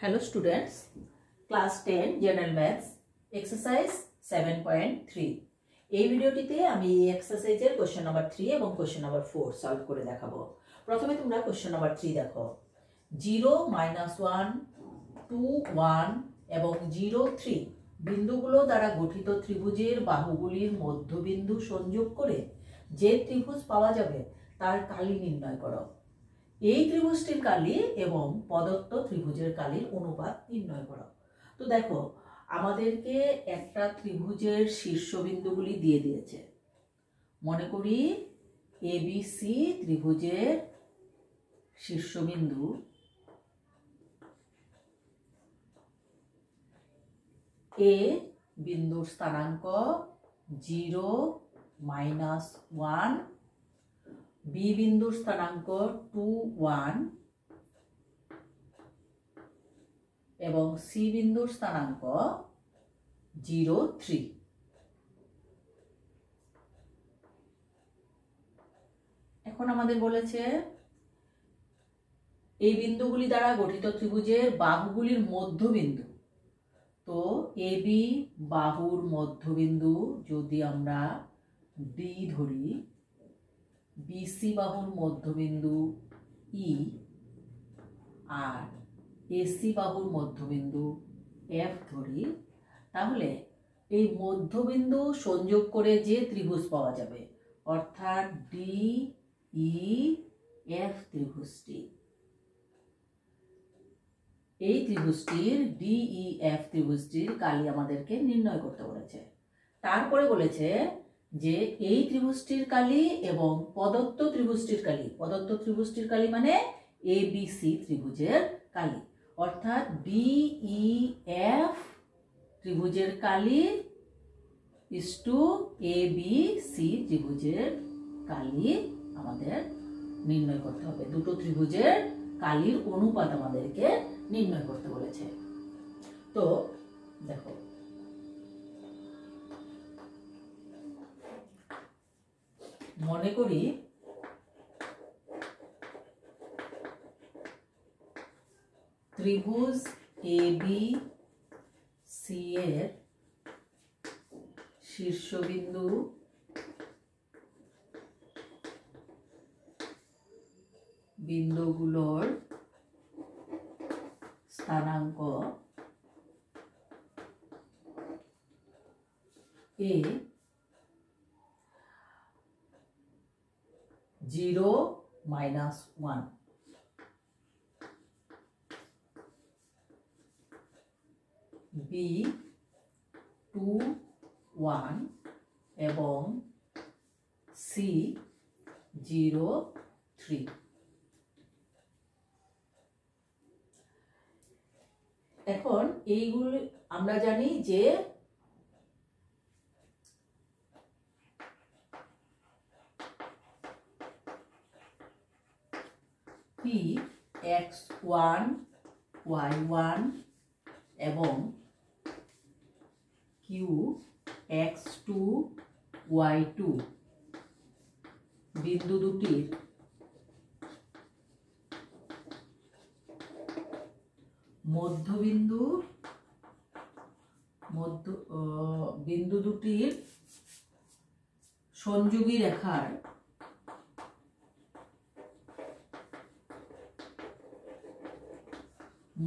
Hello students, class 10 general maths exercise 7.3 এই ভিডিওটিতে আমি এক্সারসাইজের কোশ্চেন নাম্বার 3 এবং কোশ্চেন নাম্বার 4 সলভ করে দেখাবো। প্রথমে তোমরা কোশ্চেন নাম্বার 3 দেখো। 0 -1 2 1 এবং 0 3 বিন্দুগুলো দ্বারা গঠিত ত্রিভুজের বাহুগুলির মধ্যবিন্দু সংযোগ করে যে ত্রিভুজ পাওয়া যাবে তার কালি নির্ণয় করো। এই ত্রিভুজটির কালি এবং প্রদত্ত ত্রিভুজের কালির অনুপাত নির্ণয় করো। তো দেখো, আমাদেরকে একটা ত্রিভুজের শীর্ষবিন্দুগুলি দিয়ে দিয়েছে। মনে করি এবিসি ত্রিভুজের শীর্ষবিন্দু এ বিন্দুর স্থানাঙ্ক 0 -1, বি বিন্দুর স্থানাঙ্ক 2 1 এবং সি বিন্দুর স্থানাঙ্ক 0 3। এখন আমাদের বলেছে এই বিন্দুগুলি দ্বারা গঠিত ত্রিভুজের বাহুগুলির মধ্যবিন্দু। তো এবি বাহুর মধ্যবিন্দু যদি আমরা ডি ধরি, বিসি বাহুর মধ্যবিন্দু ই, আর এসি বাহুর মধ্যবিন্দু এফ ধরি, তাহলে এই মধ্যবিন্দু সংযোগ করে যে ত্রিভুজ পাওয়া যাবে অর্থাৎ ডি ই এফ ত্রিভুজটি, এই ত্রিভুজটির ডিই এফ ত্রিভুজটির কালি আমাদেরকে নির্ণয় করতে বলেছে। তারপরে বলেছে যে এই ত্রিভুজটির কালি এবং প্রদত্ত ত্রিভুজটির কালি, প্রদত্ত ত্রিভুজটির কালি মানে এ বি সি ত্রিভুজের কালি, অর্থাৎ ডিই এফ ত্রিভুজের কালি is to A B C ত্রিভুজের কালি আমাদের নির্ণয় করতে হবে। দুটো ত্রিভুজের কালির অনুপাত আমাদেরকে নির্ণয় করতে বলেছে। তো দেখো, মনে করি ত্রিভুজ এ বি সি এর শীর্ষবিন্দু বিন্দুগুলোর স্থানাঙ্ক এ 0 -1, বি 2 1 এবং সি 0 3। এখন এইগুলো আমরা জানি যে পি x1 y1 এবং কিউ x2 y2 বিন্দু দুটির বিন্দু দুটির সংযোগী রেখার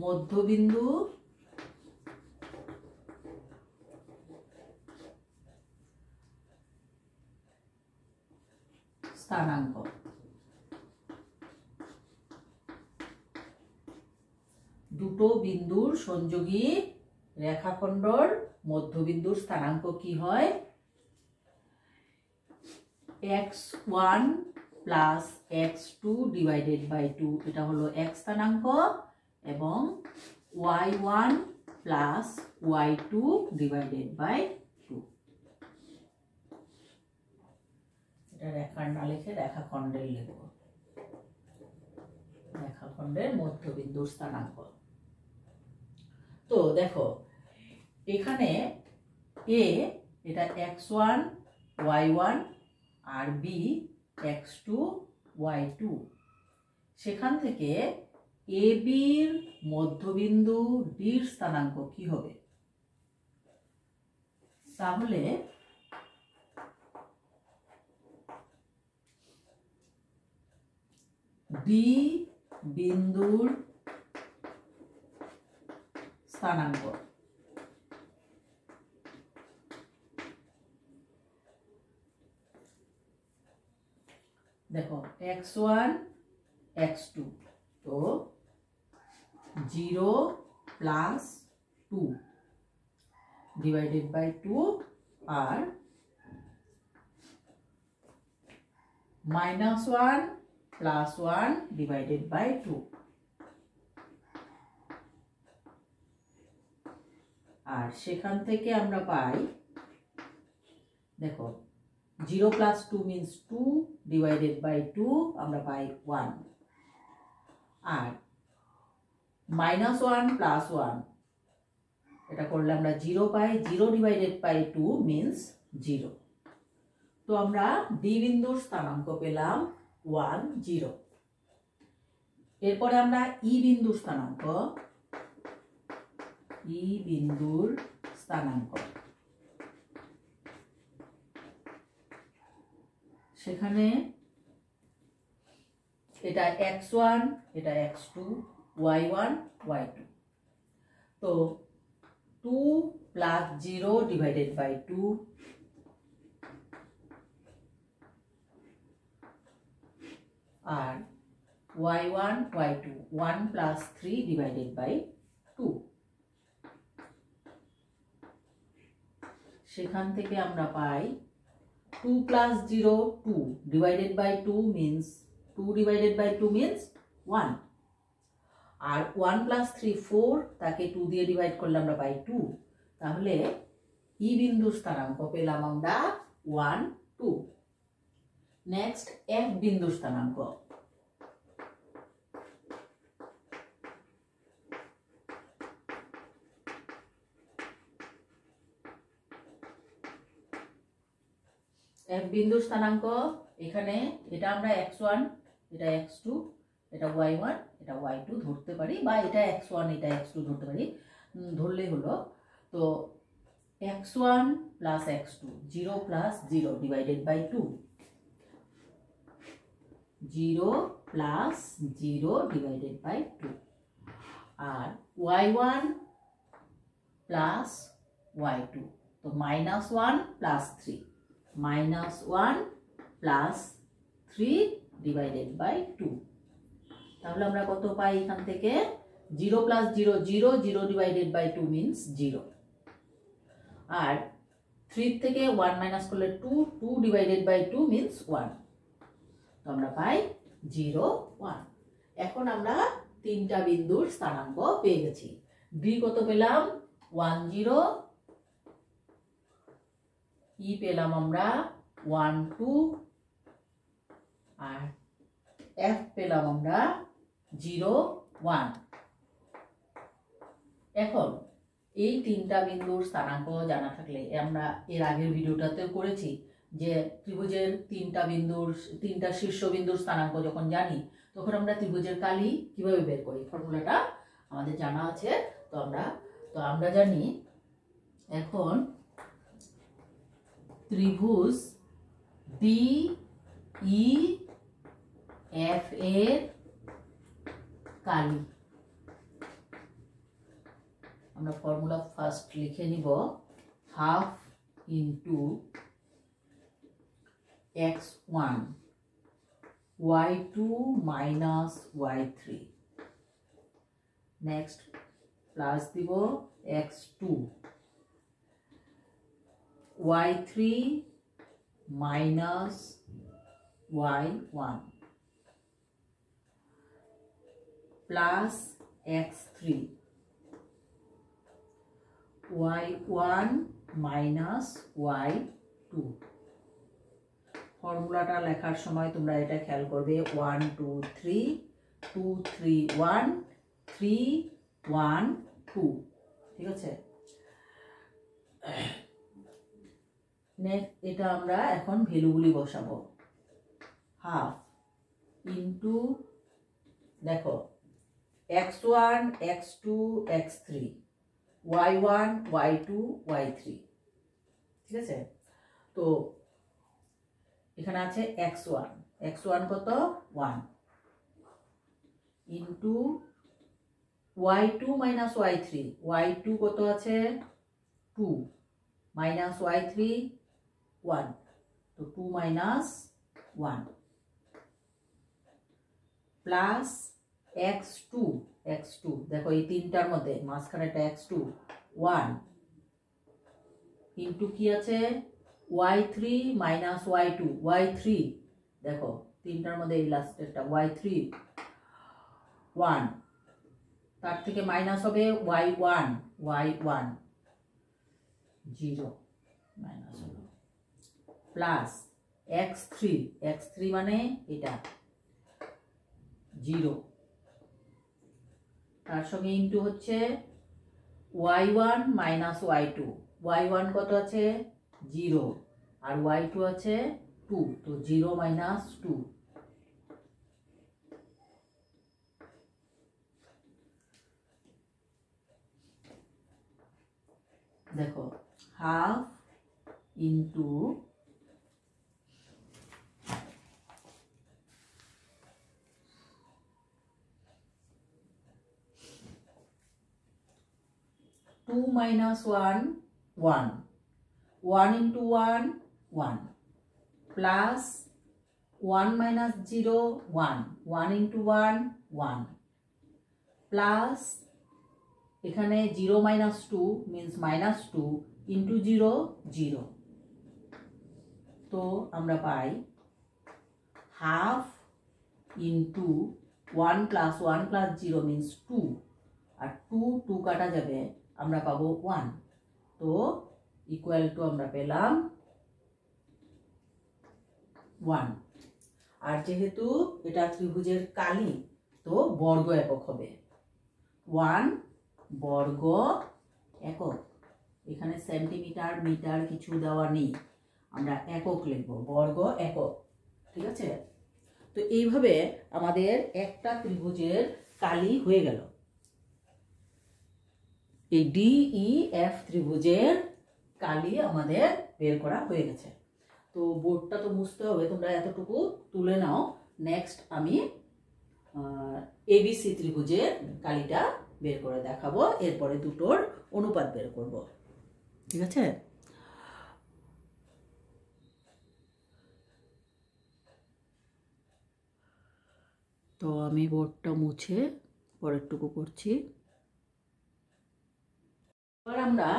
মধ্যবিন্দু স্থানাঙ্ক। দুটো বিন্দুর সংযোগী রেখাখণ্ডর মধ্যবিন্দুর স্থানাঙ্ক কি হয়? x1 plus x2 divided by 2, এটা হলো x স্থানাঙ্ক, এবং y1 plus y2 divided by 2। এটা রেখার না লিখে রেখাখণ্ডের লিখব, রেখাখণ্ডের মধ্যবিন্দুর স্থানাঙ্ক। তো দেখো, এখানে এ এটা x1 y1 আর বি x2 y2, সেখান থেকে এ বির মধ্যবিন্দু ডির স্থানাঙ্ক কি হবে? তাহলে ডি বিন্দুর স্থানাঙ্ক দেখো x1 x2 তো 0 প্লাস 2 ডিভাইডেড বাই 2 আর -1 প্লাস 1 ডিভাইডেড বাই 2 আর সেখান থেকে আমরা পাই দেখো 0 প্লাস 2 মিন্স 2 ডিভাইডেড বাই 2 আমরা পাই 1 আর -1 প্লাস 1 এটা করলে আমরা 0 পাই 0 ডিভাইডেড বাই 2 মিন্স 0 তো আমরা ডি বিন্দুর স্থানাঙ্ক পেলাম 1 0 এরপরে আমরা ই বিন্দুর স্থানাঙ্ক সেখানে এটা x1 এটা x2 y1 y2 তো 2 প্লাস 0 ডিভাইডেড বাই 2 আর y1 y2 1 plus 3 divided by 2 সেখান থেকে আমরা পাই 2 plus 0 2 divided by 2 means 2 divided by 2 means 1 আর 1 প্লাস 3 4 তাকে 2 দিয়ে ডিভাইড করলে আমরা পাই 2 তাহলে ই বিন্দুর স্থানাঙ্ক পেলাম আমরা 1 2 নেক্সট এফ বিন্দুর স্থানাঙ্ক এফ বিন্দুর স্থানাঙ্ক এখানে এটা আমরা x1 এটা x2 এটা y1 এটা y2 ধরতে পারি বা এটা x1 এটা x2 ধরতে পারি ধরলেই হলো তো x1 plus x2 0 plus 0 divided by 2 0 plus 0 divided by 2 আর y1 প্লাস y2 তো -1 প্লাস 3 -1 প্লাস 3 ডিভাইডেড বাই 2 তাহলে আমরা কত পাই এখান থেকে 0 প্লাস 0 0 0 ডিভাইডেড বাই 2 মিন্স 0 আর 3 থেকে 1 মাইনাস করলে 2 2 ডিভাইডেড বাই 2 মিন্স 1 তো আমরা পাই 0 1 এখন আমরা তিনটা বিন্দুর স্থানাঙ্ক পেয়ে গেছি ডি কত পেলাম 1 0 ই পেলাম আমরা 1 2 আর এফ পেলাম আমরা 0 1 এখন এই তিনটা বিন্দুর স্থানাঙ্ক জানা থাকলে আমরা এর আগের ভিডিওটাতেও করেছি যে ত্রিভুজের তিনটা শীর্ষবিন্দুর স্থানাঙ্ক যখন জানি তখন আমরা ত্রিভুজের কালি কিভাবে বের করি ফর্মুলাটা আমাদের জানা আছে তো আমরা জানি এখন ত্রিভুজ ডি ই এফ এর কালি আমরা ফর্মুলা ফার্স্ট লিখে নিব half into x1 y2 minus y3 next plus দিব x2 y3 minus y1 plus x3 y1 minus y2 ফর্মুলাটা লেখার সময় তোমরা এটা খেয়াল করবে 1 2 3 2 3 1 3 1 2 ঠিক আছে নেক্সট এটা আমরা এখন ভ্যালুগুলি বসাবো হাফ ইনটু দেখো x1 x2 x3 y1 y2 y3 ঠিক আছে। তো এখানে আছে x1 x1 কত 1 into y2 minus y3 y2 কত আছে 2 মাইনাস y3 1 তো 2 মাইনাস 1 প্লাস x2 x2 দেখো এই তিনটার মধ্যে মাঝখানেটা x2 1 ইনটু কি আছে y3 মাইনাস y2 y3 দেখো তিনটার মধ্যে এই লাস্টেরটা y3 1 তার থেকে মাইনাস হবে y1 y1 0 মাইনাস হলো প্লাস x3 x3 মানে এটা 0 তার সঙ্গে ইনটু হচ্ছে y1 মাইনাস y2 y1 কত আছে 0 আর y2 আছে 2 তো 0 মাইনাস 2 দেখো half into 2 minus 1 1 1 into 1 1 plus 1 minus 0 1 1 into 1 1 plus এখানে 0 minus 2 means minus 2 into 0 0 তো আমরা পাই half into 1 plus 1 plus 0 means 2 আর 2 2 কাটা যাবে আমরা পাবো 1 তো ইকুয়াল টু আমরা পেলাম 1 আর যেহেতু এটা ত্রিভুজের কালি তো বর্গ একক হবে 1 বর্গ একক এখানে সেন্টিমিটার মিটার কিছু দেওয়া নেই আমরা একক লিখব বর্গ একক ঠিক আছে। তো এইভাবে আমাদের একটা ত্রিভুজের কালি হয়ে গেল এই DEF ত্রিভুজের কালি আমাদের বের করা হয়ে গেছে। তো বোর্ডটা তো মুছতে হবে তোমরা এতটুকু তুলে নাও নেক্সট আমি ABC ত্রিভুজের কালিটা বের করে দেখাবো এরপরে দুটোর অনুপাত বের করব ঠিক আছে। তো আমি বোর্ডটা মুছে পরেরটুকু করছি। এবার আমরা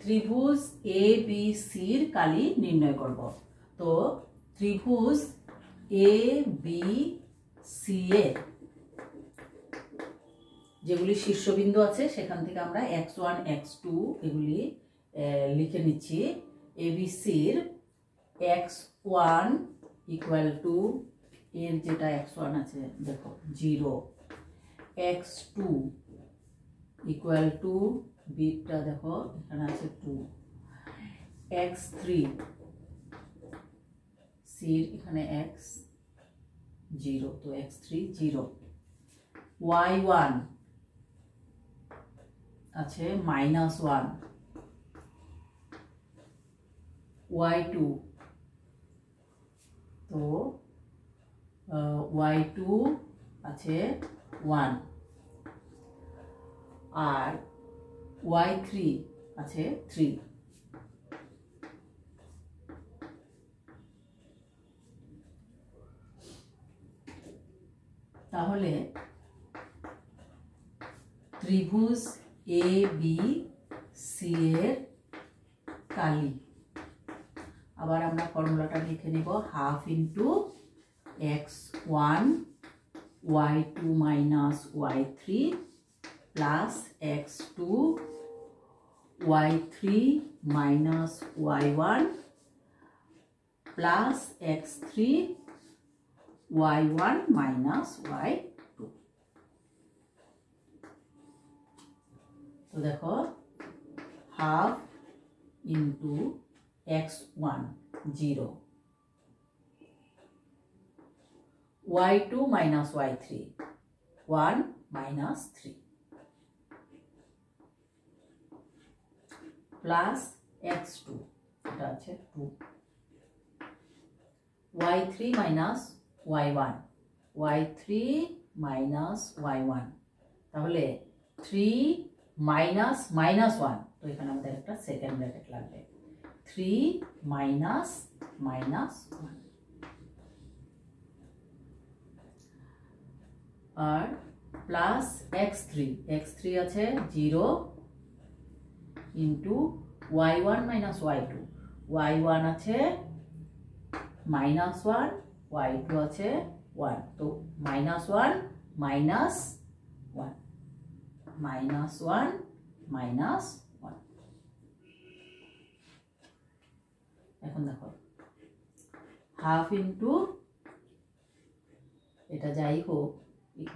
ত্রিভুজ ABCর কালি নির্ণয় করব। তো ত্রিভুজ ABC এর যেগুলি শীর্ষবিন্দু আছে সেখান থেকে আমরা x1 x2 এগুলি লিখে নিচ্ছি। ABCর x1 ইকুয়াল টু এর যেটা x1 আছে দেখো 0 x2 ইকুয়াল টু বিটা দেখো এখানে আছে 2 x3 সি এখানে x 0 তো x3 0 y1 আছে -1 y2 তো y2 আছে 1 আর y3 আছে 3 তাহলে ত্রিভুজ ABC এর কালি আবার আমরা ফর্মুলাটা লিখে নেব half into x1 y2 minus y3 plus x2 y3 minus y1 plus x3 y1 minus y2 তো দেখো half into x1 0 y2 minus y3 1 -3 plus x2 এটা আছে 2 y3 minus y1 y3 minus y1 তাহলে 3 মাইনাস -1 তো এখানে আমাদের একটা second bracket লাগবে 3 মাইনাস -1 আর প্লাস x3 আছে 0 into y1 minus y2 y1 আছে -1 y2 আছে 1 তো -1 মাইনাস 1 -1 মাইনাস 1 এখন দেখো হাফ ইন্টু এটা যাই হোক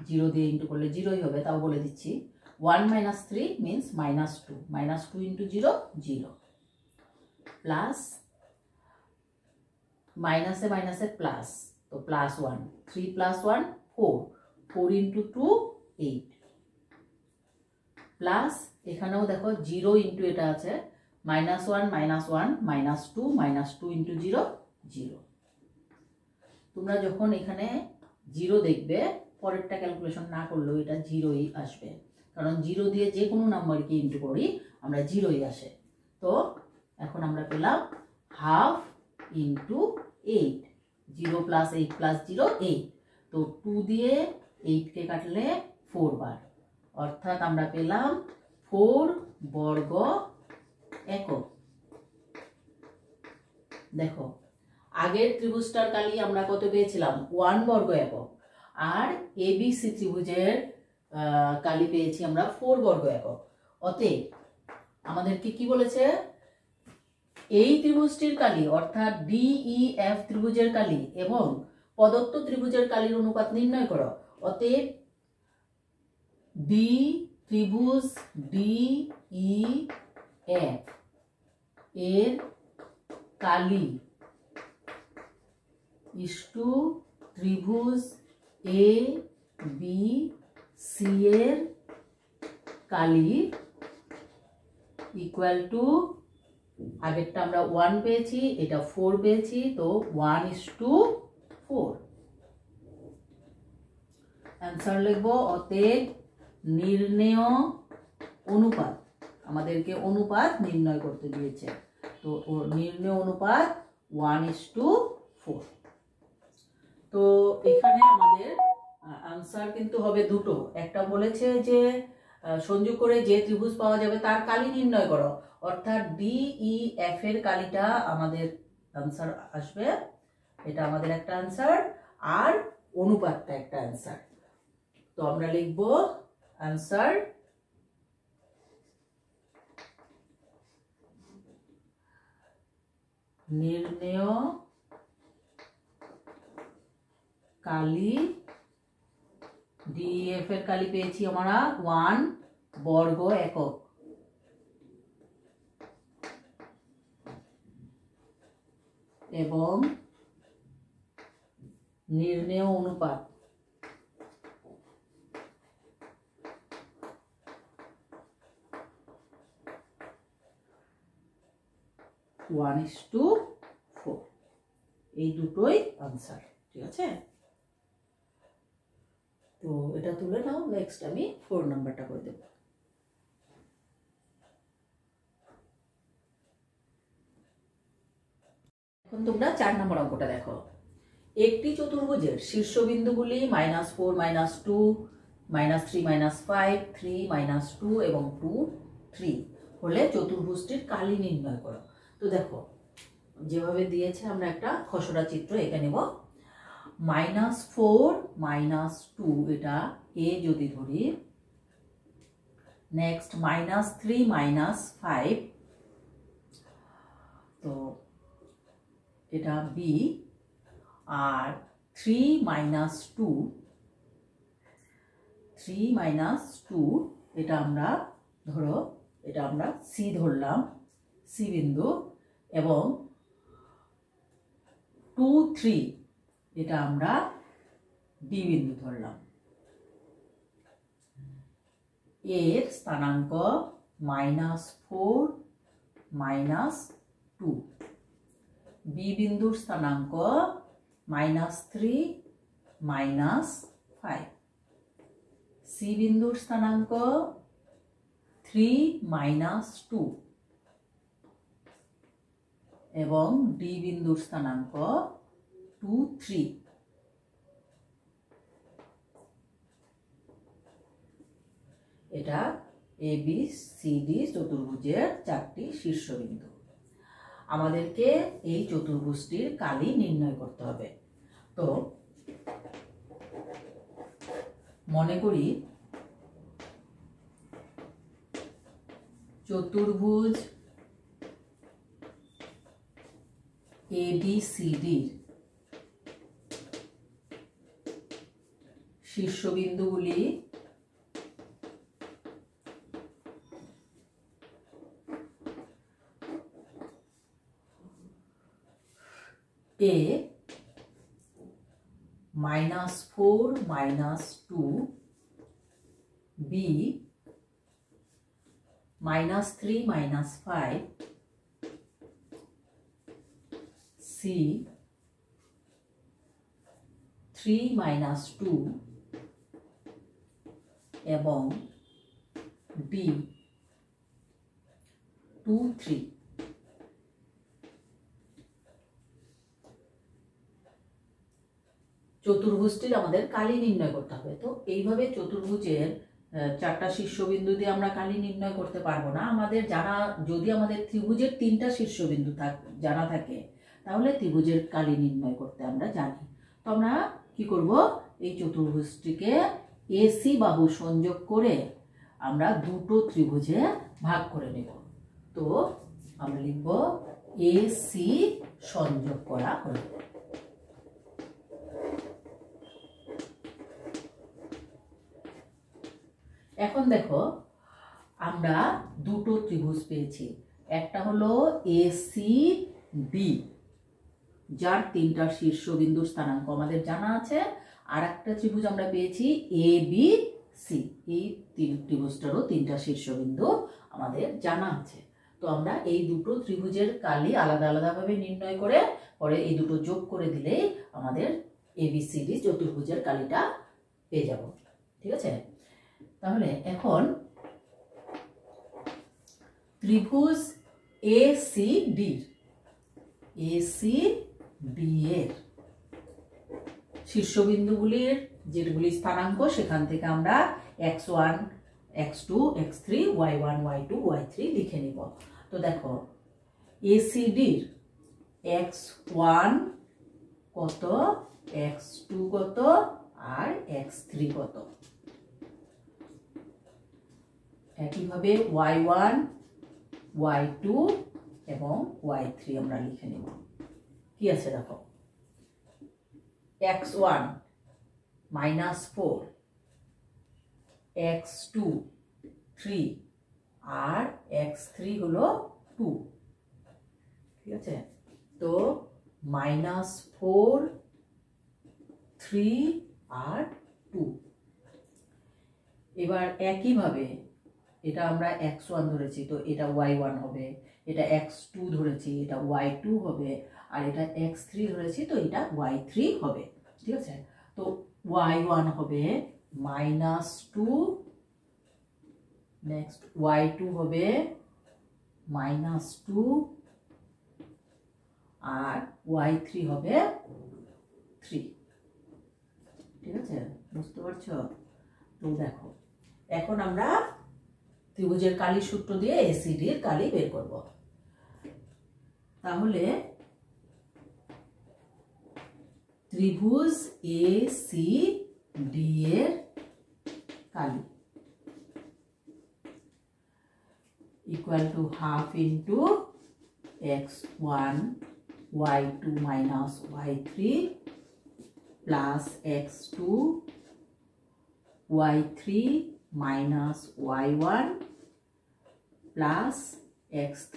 0 দিয়ে ইন্টু করলে 0ই হবে তাও বলে দিচ্ছি 1 minus 3 means -2 -2 into 0 0 plus minus এ plus তো +1 3 plus 1 4 4 into 2 8 plus এখানেও দেখো 0 into এটা আছে -1 -1 -2 into 0 0 তোমরা যখন এখানে 0 দেখবে পরেরটা ক্যালকুলেশন না করলেও এটা 0ই আসবে কারণ 0 দিয়ে যে কোনো নাম্বারকে ইনটু করি আমরা 0ই আসে তো এখন আমরা পেলাম হাফ ইনটু 8 0 প্লাস 8 প্লাস 0 8 তো 2 দিয়ে 8 কে কাটলে 4 বার অর্থাৎ আমরা পেলাম 4 বর্গ একক দেখো আগের ত্রিভুজটার কালি আমরা কত পেয়েছিলাম 1 বর্গ একক আর এবিসি ত্রিভুজের কালি পেয়েছি আমরা 4 বর্গ একক অতএব আমাদেরকে কি বলেছে এই ত্রিভুজটির কালি অর্থাৎ ডিইএফ ত্রিভুজের কালি এবং প্রদত্ত ত্রিভুজের কালির অনুপাত নির্ণয় করো অতএব ডি ত্রিভুজ ডিইএফ এর কালি ইস্টু ত্রিভুজ এ বি সি এর কালি ইকুয়াল টু আগেরটা আমরা 1 পেয়েছি এটা 4 পেয়েছি তো 1:4 অ্যান্সার লিখবো অতএব নির্ণেয় অনুপাত আমাদেরকে অনুপাত নির্ণয় করতে দিয়েছে তো নির্ণেয় অনুপাত 1:4 তো এখানে আমাদের আনসার কিন্তু হবে দুটো একটা বলেছে যে সংযোগ করে যে ত্রিভুজ পাওয়া যাবে তার কালি নির্ণয় করো অর্থাৎ ডিইএফ এর কালিটা আমাদের আনসার আসবে এটা আমাদের একটা আনসার আর অনুপাতটা একটা আনসার তো আমরা লিখব আনসার নির্ণেয় কালি ডিএফ এর কালি পেয়েছি আমরা 1 বর্গ একক এবং নির্ণেয় অনুপাত 1:4 এই দুটোই আনসার ঠিক আছে তো এটা তুলে নাও নেক্সট আমি 4 নাম্বারটা করে দেব এখন তোমরা 4 নম্বর অঙ্কটা দেখো একটি চতুর্ভুজের শীর্ষবিন্দুগুলি -4 -2 -3 -5 3 -2 এবং 2 3 হলে চতুর্ভুজটির কালি নির্ণয় করো তো দেখো যেভাবে দিয়েছে আমরা একটা খসড়া চিত্র এঁকে নেব -4 -2 এটা এ যদি ধরি নেক্সট -3 -5 তো এটা বি আর 3 -2 এটা আমরা ধরো এটা আমরা সি ধরলাম সি বিন্দু এবং 2 3 এটা আমরা ডি বিন্দু ধরলাম এর স্থানাঙ্ক -4 -2, বি বিন্দুর স্থানাঙ্ক -3 -5, সি বিন্দুর স্থানাঙ্ক 3 -2 এবং ডি বিন্দুর স্থানাঙ্ক 2 3। এটা এ বি সি ডি চতুর্ভুজের 4টি শীর্ষবিন্দু। আমাদেরকে এই চতুর্ভুজটির কালি নির্ণয় করতে হবে। তো মনে করি চতুর্ভুজ A B C D শীর্ষবিন্দুগুলি A -4 -2, B -3 -5, C 3 -2 এবং D 2 3। চতুর্ভুজটির আমাদের কালি নির্ণয় করতে হবে। তো এইভাবে চতুর্ভুজের 4টা শীর্ষবিন্দু দিয়ে আমরা কালি নির্ণয় করতে পারবো না। আমাদের যদি আমাদের ত্রিভুজের 3টা শীর্ষবিন্দু জানা থাকে তাহলে ত্রিভুজের কালি নির্ণয় করতে আমরা জানি। তো আমরা কি করব, এই চতুর্ভুজটিকে এসি বাহু সংযোগ করে আমরা দুটো ত্রিভুজে ভাগ করে নেব। তো আমরা লিখব এসি সংযোগ করা হলো। এখন দেখো আমরা দুটো ত্রিভুজ পেয়েছি। একটা হলো এসি ডি যার 3টা শীর্ষবিন্দুর স্থানাঙ্ক আমাদের জানা আছে, আর একটা ত্রিভুজ আমরা পেয়েছি এ বি সি। এই ত্রিভুজটারও 3টা শীর্ষবিন্দু আমাদের জানা আছে। তো আমরা এই দুটো ত্রিভুজের কালি আলাদা আলাদাভাবে নির্ণয় করে পরে এই দুটো যোগ করে দিলেই আমাদের এবিসিডি চতুর্ভুজের কালিটা পেয়ে যাব। ঠিক আছে, তাহলে এখন ত্রিভুজ এসিডি এর শীর্ষবিন্দুগুলির যেগুলি স্থানাঙ্ক সেখান থেকে আমরা x1 x2 x3 y1 y2 y3 লিখে নিব। তো দেখো এসিডির x1 কত, x2 কত আর x3 কত। একইভাবে y1 y2 এবং y3 আমরা লিখে নেব। কি আছে দেখো, x1 -4, x2 3 আর x3 হলো 2। ঠিক আছে, তো -4 3 আর 2। এবার একইভাবে এটা আমরা x1 ধরেছি, তো এটা y1 হবে, এটা x2 ধরেছি, এটা y2 হবে, আর এটা x3 ধরেছি, তো এটা y3 হবে। ঠিক আছে, তো y1 হবে -2, নেক্সট y2 হবে -2 আর y3 হবে 3। ঠিক আছে, বুঝতে পারছো? তো দেখো এখন আমরা ত্রিভুজের কালি সূত্র দিয়ে এসিডির কালি বের করব। তাহলে ত্রিভুজ এসিডি এর কালি equal to half into x1 y2 minus y3 plus x2 y3 minus y1 plus x3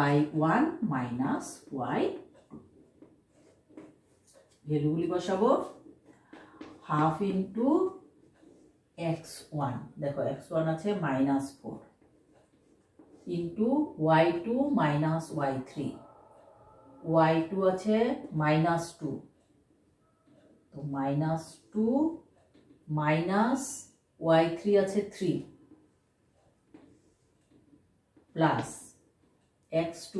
y1 minus y2। ভ্যালুগুলি বসাবো, হাফ ইন্টু x1 দেখো x1 আছে -4 into y2 minus y3 y2 আছে -2 তো -2 মাইনাস y3 আছে 3 প্লাস x2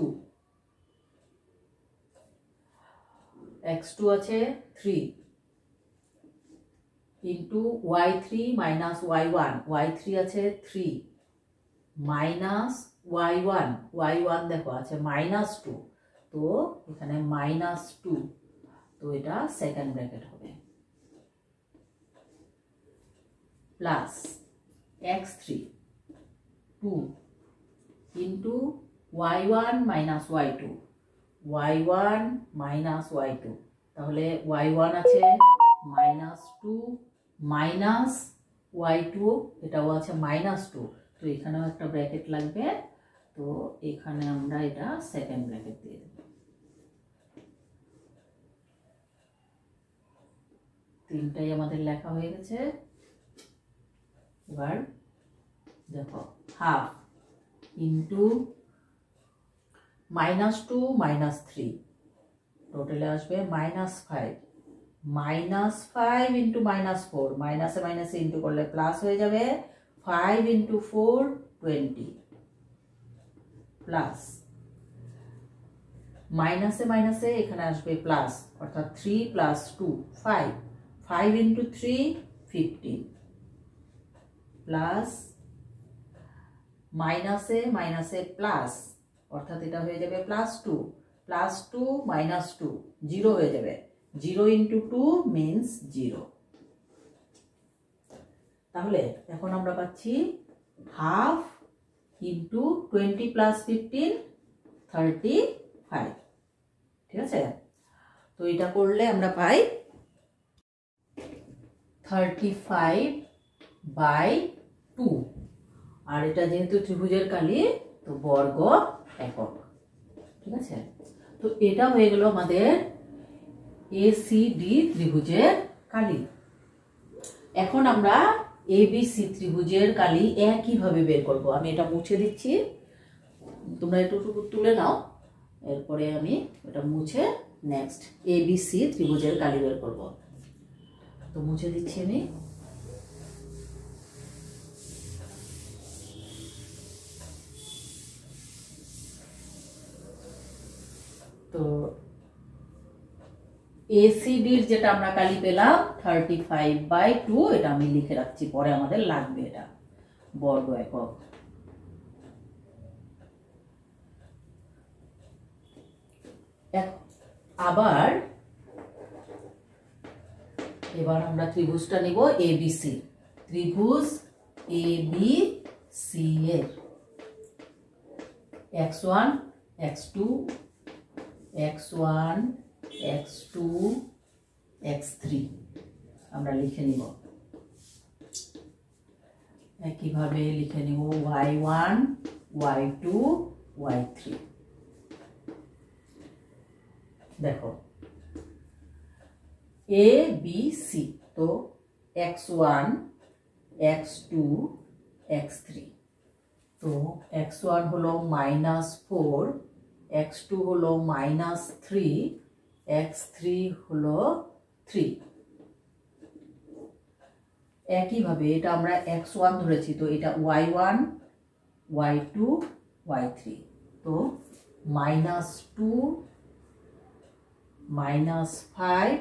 আছে 3 into y3 minus y1 y3 আছে 3 minus y1 দেখো আছে -2 তো এখানে -2 তো এটা সেকেন্ড ব্র্যাকেট হবে plus x3 2 into y1 minus y2 তাহলে y1 আছে -2 মাইনাস y2 এটাও আছে -2 তো এখানেও একটা ব্র্যাকেট লাগবে তো এখানে আমরা এটা সেকেন্ড ব্র্যাকেট দিয়ে দেব তিনটাই আমাদের লেখা হয়ে গেছে এবার দেখো হাফ ইন্টু -2 -3 টোটালে আসবে -5 -5 ইন্টু -4 মাইনাসে মাইনাসে ইন্টু করলে প্লাস হয়ে যাবে 5 ইন্টু 4 20 প্লাস মাইনাসে মাইনাসে এখানে আসবে প্লাস অর্থাৎ 3 প্লাস 2 5 5 ইন্টু 3 15 প্লাস মাইনাসে মাইনাসে প্লাস অর্থাৎ এটা হয়ে যাবে +2 +2 -2 0 হয়ে যাবে 0 ইন্টু 2 মিন্স 0 তাহলে এখন আমরা পাচ্ছি হাফ ইন্টু 20 প্লাস 15 35 ঠিক আছে তো এটা করলে আমরা পাই 35/2 আর এটা যেহেতু ত্রিভুজের কালি তো বর্গ একক ঠিক আছে তো এটা হয়ে গেল আমাদের ACD ত্রিভুজের কালি এখন আমরা ABC ত্রিভুজের কালি একইভাবে বের করব আমি এটা মুছে দিচ্ছি তোমরা একটু তুলে নাও এরপরে আমি এটা মুছে নেক্সট ABC ত্রিভুজের কালি বের করব তো মুছে দিচ্ছি আমি তো ACDর যেটা আমরা কালি পেলাম 35/2 এটা আমি লিখে রাখছি পরে আমাদের লাগবে এটা বর্গ একক আবার এবার আমরা ত্রিভুজটা নিব ABC ত্রিভুজ ABC এর x1 x2 x1 x2 x3 আমরা লিখে নিব একইভাবে লিখে নিব y1 y2 y3 দেখো A B C তো x1 x2 x3 তো x1 হলো -4 x2 হলো -3 x3 হলো 3 একইভাবে এটা আমরা x1 ধরেছি তো এটা y1 y2 y3 তো -2 -5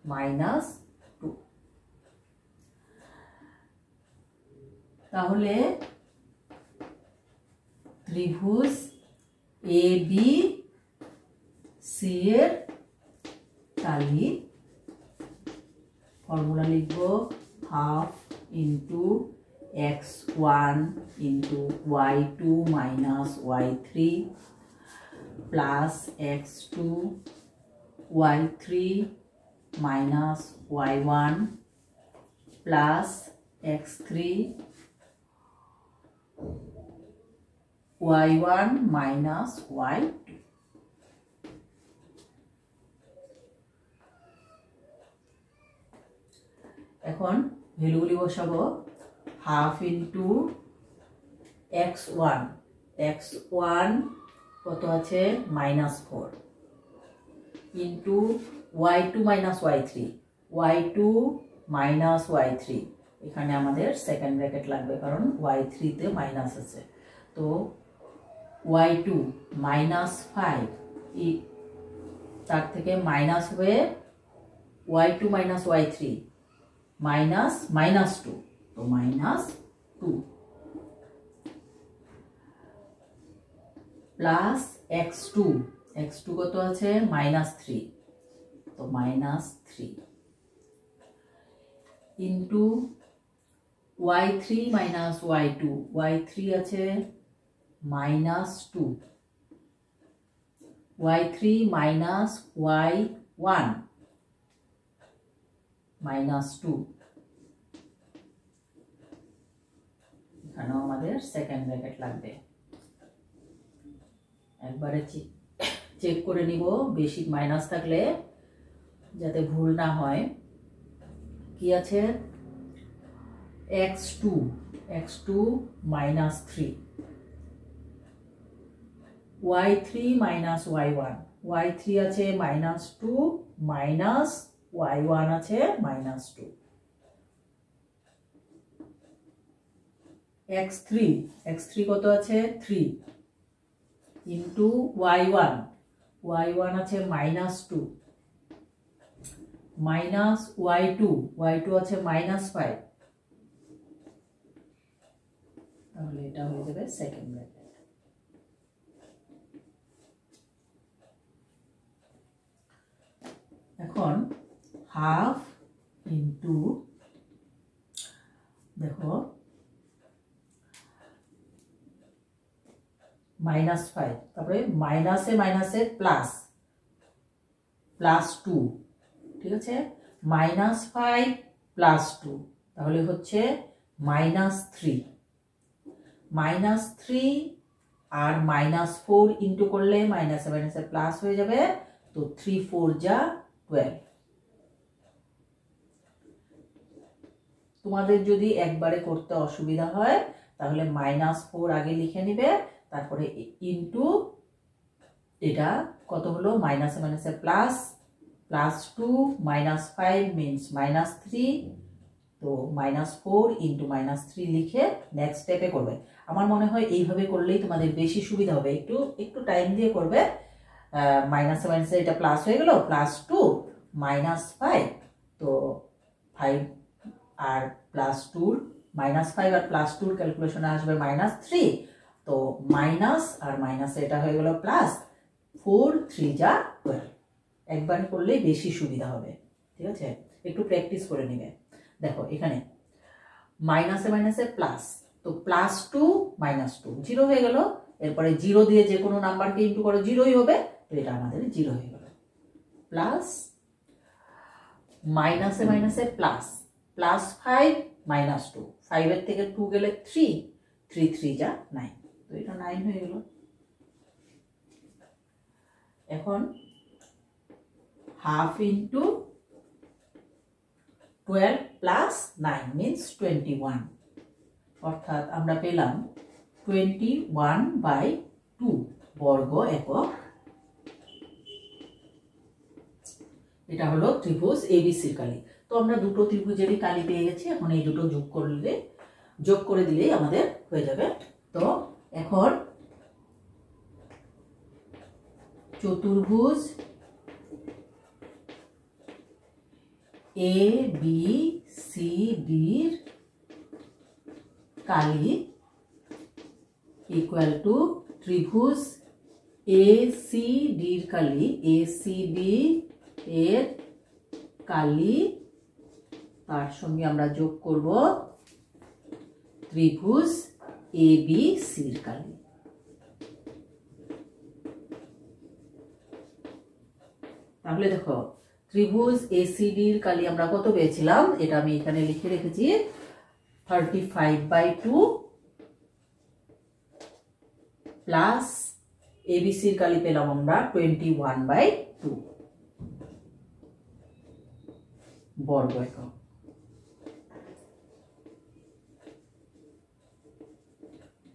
-2 তাহলে ত্রিভুজ ABC এর কালি ফর্মুলা লিখব half into x1 into y2 minus y3 plus x2 y3 minus y1 plus x3 y1 minus y2 এখন ভ্যালুগুলি বসাবো হাফ ইন্টু x1 x1 কত আছে -4 into y2 minus y3 y2 minus y3 এখানে আমাদের সেকেন্ড ব্র্যাকেট লাগবে কারণ y3 তে minus আছে তো y2 -5 তার থেকে মাইনাস হয়ে y2 মাইনাস y3 -2 তো -2 প্লাস x2 কত আছে -3 তো -3 into y3 minus y2 y3 আছে -2 y3 মাইনাস y1 -2 এখানেও আমাদের সেকেন্ড ব্র্যাকেট লাগবে একবারে চেক করে নিব বেশি মাইনাস থাকলে যাতে ভুল না হয় কি আছে x2 -3 y3 minus y1 y3 আছে -2 মাইনাস y1 আছে -2 x3 কত আছে 3 ইন্টু y1 আছে -2 মাইনাস y2 আছে -5 তাহলে এটা হয়ে যাবে সেকেন্ড ব্র্যাকেট এখন হাফ ইন্টু দেখো -5 তারপরে মাইনাসে প্লাস 2 ঠিক আছে -5 প্লাস 2 তাহলে হচ্ছে -3 আর -4 ইন্টু করলে মাইনাসে প্লাস হয়ে যাবে তো 3 4 যা 12 তোমাদের যদি একবারে করতে অসুবিধা হয় তাহলে -4 আগে লিখে নিবে তারপরে ইন্টু এটা কত হলো মাইনাসে প্লাস 2 -5 মিন্স -3 তো -4 ইন্টু -3 লিখে নেক্সট স্টেপে করবে আমার মনে হয় এইভাবে করলেই তোমাদের বেশি সুবিধা হবে একটু টাইম দিয়ে করবে মাইনাসে এটা প্লাস হয়ে গেল +2 -5 তো 5 আর +2 -5 আর +2 ক্যালকুলেশনে আসবে -3 তো মাইনাস আর মাইনাসে এটা হয়ে গেল প্লাস 4 3 যা 12 একবার করলেই বেশি সুবিধা হবে ঠিক আছে একটু প্র্যাকটিস করে নিবে দেখো এখানে মাইনাসে প্লাস তো +2 -2 0 হয়ে গেল এরপরে 0 দিয়ে যে কোনো নাম্বারকে ইনটু করো 0ই হবে তো এটা আমাদের 0 হয়ে গেল প্লাস মাইনাসে প্লাস +5 -2 5 এর থেকে 2 গেলে 3 3 যা 9 তো এটা 9 হয়ে গেল এখন হাফ ইন্টু 12 প্লাস 9 মিন্স 21 অর্থাৎ আমরা পেলাম 21/2 বর্গ একক এটা হলো ত্রিভুজ এবিসির কালি তো আমরা দুটো ত্রিভুজেরই কালি পেয়ে গেছি এখন এই দুটো যোগ করে দিলেই আমাদের হয়ে যাবে তো এখন চতুর্ভুজ ABCDর কালি ইকুয়াল টু ত্রিভুজ ACDর কালি ACD এর কালি তার সঙ্গে আমরা যোগ করব ত্রিভুজ ABCর কালি তাহলে দেখো ত্রিভুজ ACDর কালি আমরা কত পেয়েছিলাম এটা আমি এখানে লিখে রেখেছি 35/2 প্লাস ABCর কালি পেলাম আমরা 21/2 বর্গ একক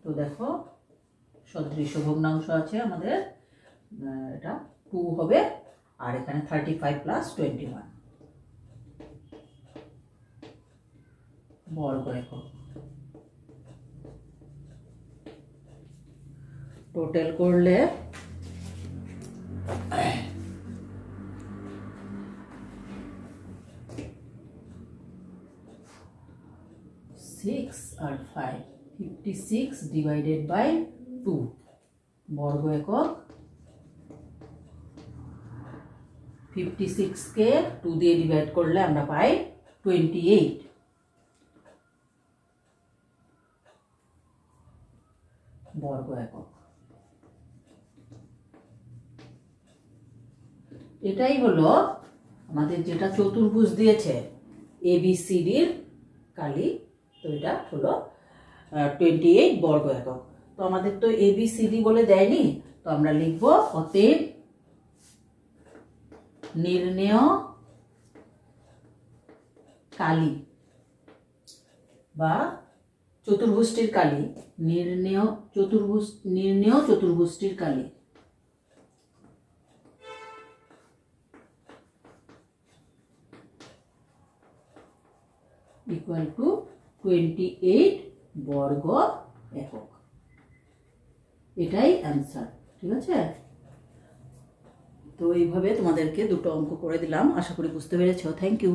তো দেখো সদৃশ ভগ্নাংশ আছে আমাদের, এটা 2 হবে, আর এখানে 35 প্লাস 21 বর্গ একক। টোটাল করলে 6 আর 5, 56 ডিভাইডেড বাই 2 বর্গ একক। 56 কে 2 দিয়ে ডিভাইড করলে আমরা পাই 28 বর্গ একক। এটাই হলো আমাদের যেটা চতুর্ভুজ দিয়েছে ABCDর কালি, তো এটা হলো 28 বর্গ একক। তো আমাদের তো ABCD বলে দেয়নি, তো আমরা লিখব অতএব নির্ণেয় কালি বা চতুর্ভুজটির কালি, নির্ণেয় চতুর্ভুজটির কালি ইকুয়াল টু 28 বর্গ একক। এটাই অ্যান্সার, ঠিক আছে? তো এইভাবে তোমাদেরকে দুটো অঙ্ক করে দিলাম, আশা করি বুঝতে পেরেছো। Thank you.